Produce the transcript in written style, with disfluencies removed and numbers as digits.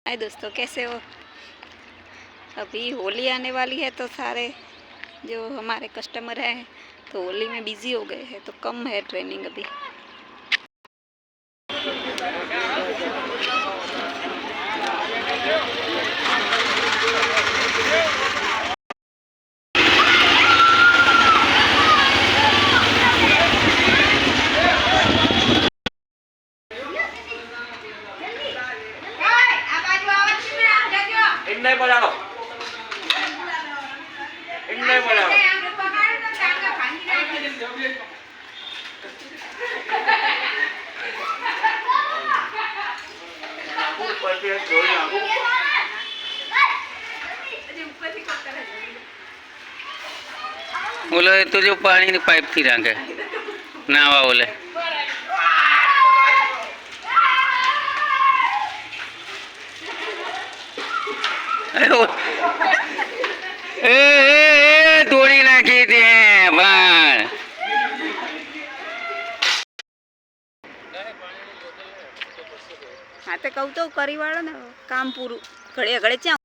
हाय दोस्तों, कैसे हो। अभी होली आने वाली है तो सारे जो हमारे कस्टमर हैं तो होली में बिज़ी हो गए हैं, तो कम है ट्रेनिंग अभी। इन्ने बोलाओ इन्ने बोलाओ ऊपर से जोड़ लागू बोले तो जो पानी ની પાઇપ થી રાખે નાવા બોલે એ તોડી નાખી દે ભાઈ हाँ तो कहूँ तो करी वाला ना काम पूरू घड़े घड़े चा